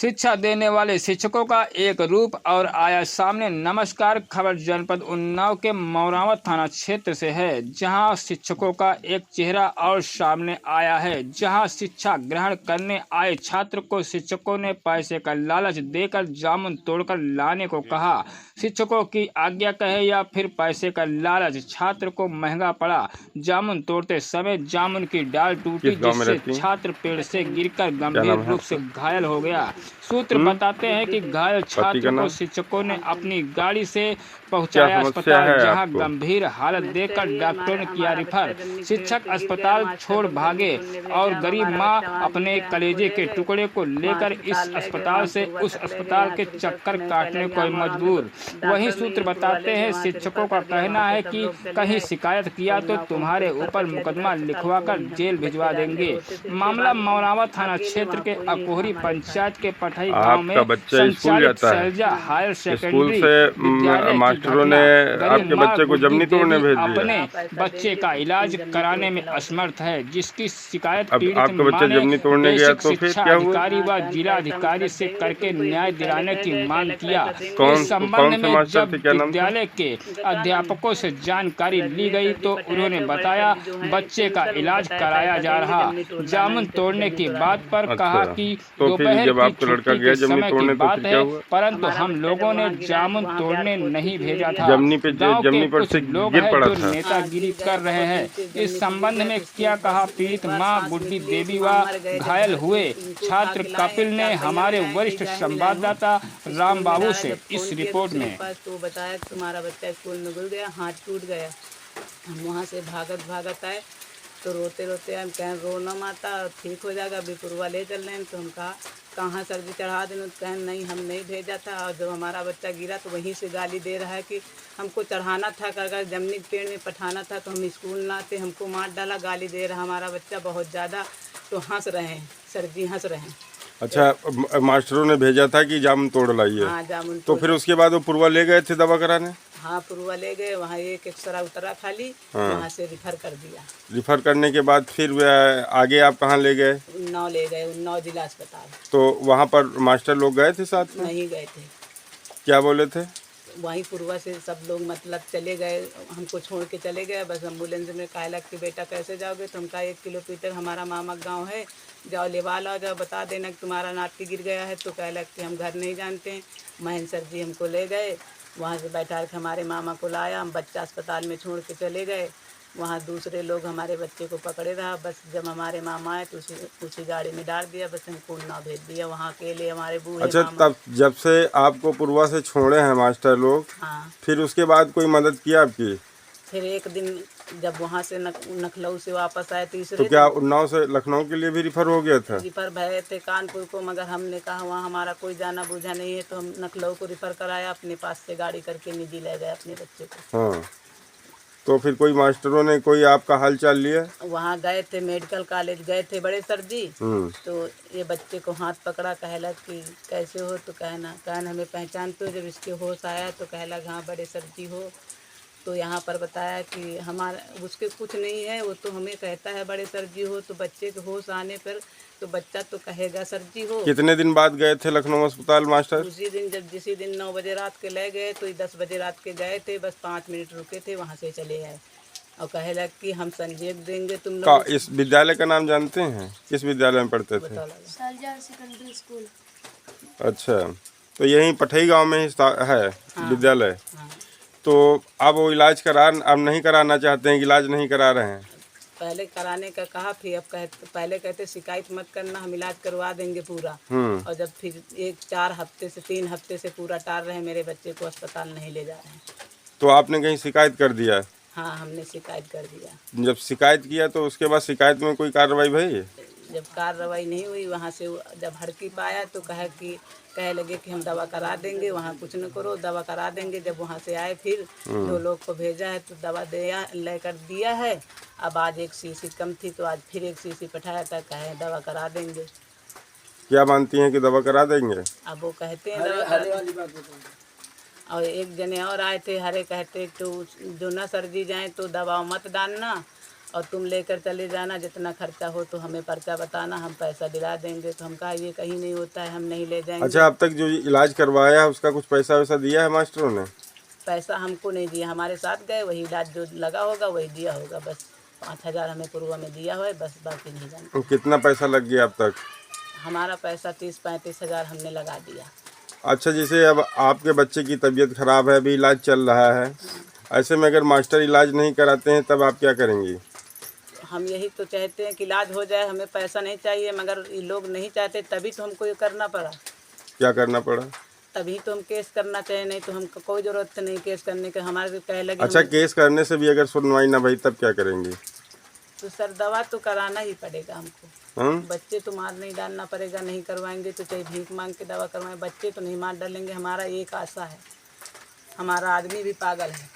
शिक्षा देने वाले शिक्षकों का एक रूप और आया सामने। नमस्कार, खबर जनपद उन्नाव के मौरावत थाना क्षेत्र से है, जहां शिक्षकों का एक चेहरा और सामने आया है। जहां शिक्षा ग्रहण करने आए छात्र को शिक्षकों ने पैसे का लालच देकर जामुन तोड़कर लाने को कहा। शिक्षकों की आज्ञा कहे या फिर पैसे का लालच, छात्र को महंगा पड़ा। जामुन तोड़ते समय जामुन की डाल टूटी, जिससे छात्र पेड़ से गिरकर गंभीर रूप से घायल हो गया। सूत्र बताते हैं कि घायल छात्र को शिक्षकों ने अपनी गाड़ी से पहुंचाया अस्पताल, जहां गंभीर हालत देखकर डॉक्टरों ने किया रेफर। शिक्षक अस्पताल छोड़ भागे और गरीब मां अपने कलेजे के टुकड़े को लेकर इस अस्पताल से उस अस्पताल के चक्कर काटने को मजबूर। वहीं सूत्र बताते हैं, शिक्षकों का कहना है कि कहीं शिकायत किया तो तुम्हारे ऊपर मुकदमा लिखवाकर जेल भिजवा देंगे। मामला मौरावत थाना क्षेत्र के अकोहरी पंचायत के पठाई गांव में संचालित सैलजा हायर सेकेंडरी विद्यालय मास्टरों ने आपके बच्चे को जमनी तोड़ने भेज दिया। अपने बच्चे का इलाज कराने में असमर्थ है, जिसकी शिकायत पीड़ित मां ने बेसिक शिक्षा अधिकारी व जिला अधिकारी से करके न्याय दिलाने की मांग किया। इस संबंध में जब विद्यालय के अध्यापकों से जानकारी ली गई तो उन्होंने बताया बच्चे का इलाज कराया जा रहा। जामुन तोड़ने की बात पर कहा कि दोपहर की छुट्टी के समय की बात है, परंतु हम लोगों ने जामुन तोड़ने नहीं भेजा था। गांव के कुछ लोग हैं जो नेतागिरी कर रहे हैं। इस संबंध में क्या कहा पीड़ित मां बुड्ढी देवी व घायल हुए छात्र कपिल ने हमारे वरिष्ठ संवाददाता राम बाबू से इस रिपोर्ट में तो बताया तुम्हारा बच्चा स्कूल में गिर गया, हाथ टूट गया। हम वहाँ से भागत आए तो रोते रोते हम कहें रो ना माता, ठीक हो जाएगा, बिपुरवा ले चल रहे हैं। तो हम कहाँ सर जी चढ़ा दें, तो कहें नहीं हम नहीं भेजा था। और जब हमारा बच्चा गिरा तो वहीं से गाली दे रहा है कि हमको चढ़ाना था, अगर जमनी पेड़ में पठाना था तो हम स्कूल ना आते, हमको मार डाला, गाली दे रहा हमारा बच्चा बहुत ज़्यादा। तो हंस रहे हैं सर जी, हंस रहे हैं। अच्छा, मास्टरों ने भेजा था कि जामुन तोड़ लाइए। हाँ, जामुन तो फिर उसके बाद वो पुरवा ले गए थे दवा कराने? हाँ, पुरवा ले गए, वहाँ एक एक्सरा उतरा खाली। हाँ। वहाँ से रिफर कर दिया। रिफर करने के बाद फिर आगे आप कहाँ ले गए? उन्नाव ले गए, उन्नाव जिला अस्पताल। तो वहाँ पर मास्टर लोग गए थे साथ में? नहीं गए थे। क्या बोले थे? वहीं पुरवा से सब लोग मतलब चले गए, हमको छोड़ के चले गए। बस एम्बुलेंस में कहा लग कि बेटा कैसे जाओगे? तो हम कहा 1 किलोमीटर हमारा मामा गांव है, जाओ लेवा लाओ, जाओ बता देना कि तुम्हारा नाती गिर गया है। तो कह लग कि हम घर नहीं जानते हैं। महेंद्र सर जी हमको ले गए, वहाँ से बैठा के हमारे मामा को लाया, हम बच्चा अस्पताल में छोड़ के चले गए। वहाँ दूसरे लोग हमारे बच्चे को पकड़े रहा। बस जब हमारे मामा आए तो उसी गाड़ी में डाल दिया, बस हमको उन्नाव भेज दिया। वहाँ अकेले हमारे बूढ़े। अच्छा, तब जब से आपको पुरवा से छोड़े हैं मास्टर लोग, हाँ, फिर उसके बाद कोई मदद किया आपकी? फिर एक दिन जब वहाँ से नखलऊ से वापस आए तीसरे, तो क्या उन्नाव से लखनऊ के लिए भी रिफर हो गया था? रिफर भय थे कानपुर को, मगर हमने कहा वहाँ हमारा कोई जाना बूझा नहीं है, तो हम नखलऊ को रिफर कराया। अपने पास से गाड़ी करके निजी ले गए अपने बच्चे को। हाँ, तो फिर कोई मास्टरों ने कोई आपका हाल चाल लिया? वहाँ गए थे, मेडिकल कॉलेज गए थे बड़े सर जी। तो ये बच्चे को हाथ पकड़ा, कहला कि कैसे हो? तो कहना हमें पहचानते हो? जब इसके होश आया तो कहला हाँ बड़े सर जी हो। तो यहाँ पर बताया कि हमारा उसके कुछ नहीं है, वो तो हमें कहता है बड़े सर जी हो। तो बच्चे के होश आने पर तो बच्चा तो कहेगा सर जी हो। कितने दिन बाद गए थे लखनऊ अस्पताल मास्टर? उसी दिन, जब जिसी दिन 9 बजे रात के ले गए तो 10 बजे रात के गए थे। बस 5 मिनट रुके थे, वहाँ से चले आए और कहे लग कि हम संजीव देंगे तुम लोग। इस विद्यालय का नाम जानते हैं? किस विद्यालय में पढ़ते थे? Selja secondary school. अच्छा, तो यहीं पठई गांव में ही है विद्यालय। हाँ। तो अब वो इलाज अब नहीं कराना चाहते हैं, इलाज नहीं करा रहे हैं? पहले कराने का कहा, फिर अब पहले कहते शिकायत मत करना, हम इलाज करवा देंगे पूरा। और जब फिर 4 हफ्ते से 3 हफ्ते से पूरा टाल रहे हैं, मेरे बच्चे को अस्पताल नहीं ले जा रहे हैं। तो आपने कहीं शिकायत कर दिया? हाँ, हमने शिकायत कर दिया। जब शिकायत किया तो उसके बाद शिकायत में कोई कार्रवाई भई? जब कार्रवाई नहीं हुई, वहाँ से जब हड़की पाया तो कहे लगे कि हम दवा करा देंगे, वहाँ कुछ न करो, दवा करा देंगे। जब वहाँ से आए फिर 2 लोग को भेजा है तो दवा लेकर दिया है। अब आज 1 शीशी कम थी तो आज फिर 1 शीशी पठाया था, कहे दवा करा देंगे। क्या मानती हैं कि दवा करा देंगे? अब वो कहते हैं दवा करा देंगे। और एक जने और आए थे, हरे कहते तो जो ना सर जी जाए तो दवा मत डालना, और तुम लेकर चले जाना, जितना खर्चा हो तो हमें पर्चा बताना, हम पैसा दिला देंगे। तो हम कहा ये कहीं नहीं होता है, हम नहीं ले जाएंगे। अच्छा, अब तक जो इलाज करवाया है उसका कुछ पैसा वैसा दिया है मास्टरों ने? पैसा हमको नहीं दिया, हमारे साथ गए वही इलाज जो लगा होगा वही दिया होगा बस। 5,000 हमें पूर्व में दिया हुआ है बस, बाकी नहीं जानते। तो कितना पैसा लग गया अब तक? हमारा पैसा 30-35 हज़ार हमने लगा दिया। अच्छा, जैसे अब आपके बच्चे की तबीयत खराब है, अभी इलाज चल रहा है, ऐसे में अगर मास्टर इलाज नहीं कराते हैं तब आप क्या करेंगी? हम यही तो चाहते हैं कि इलाज हो जाए, हमें पैसा नहीं चाहिए, मगर ये लोग नहीं चाहते, तभी तो हमको ये करना पड़ा। क्या करना पड़ा? तभी तो हम केस करना चाहिए, नहीं तो हमको कोई ज़रूरत नहीं केस करने के। हमारे कहे लगे अच्छा, केस करने से भी अगर सुनवाई ना भई तब क्या करेंगी? तो सर दवा तो कराना ही पड़ेगा हमको। हम बच्चे तो मार नहीं डालना पड़ेगा, नहीं करवाएंगे तो चाहे भीख मांग के दवा करवाएं, बच्चे तो नहीं मार डालेंगे। हमारा एक आशा है, हमारा आदमी भी पागल है।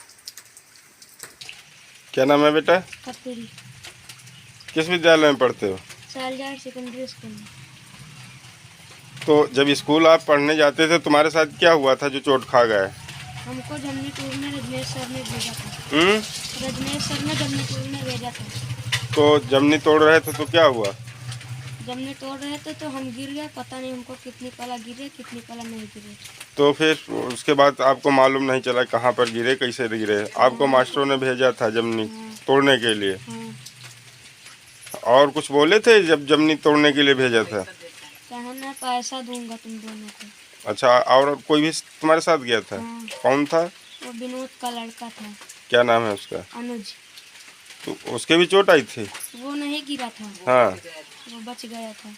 क्या नाम है बेटा? कपूरी किस विद्यालय में पढ़ते हो? सालजार सेकेंडरी स्कूल में। तो जब स्कूल आप पढ़ने जाते थे तुम्हारे साथ क्या हुआ था जो चोट खा गए? हमको जमनी टूर में रजनीश सर ने भेजा था। रजनीश सर ने जमनी टूर में भेजा था। तो जमनी तोड़ रहे थे तो क्या हुआ? जमनी तोड़ रहे थे तो हम गिर गए, पता नहीं हमको कितनी पला गिरे कितनी पला नहीं गिरे। तो फिर उसके बाद आपको मालूम नहीं चला कहाँ पर गिरे, कैसे गिरे? आपको मास्टरों ने भेजा था जमनी तोड़ने के लिए, हाँ, और कुछ बोले थे जब जमनी तोड़ने के लिए भेजा था? कहना पैसा दूंगा तुम दोनों को। अच्छा, और कोई भी तुम्हारे साथ गया था? हाँ। कौन था? वो विनोद का लड़का था, क्या नाम है उसका? अनुज। तो उसके भी चोट आई थी? वो नहीं गिरा था, हाँ। वो बच गया था।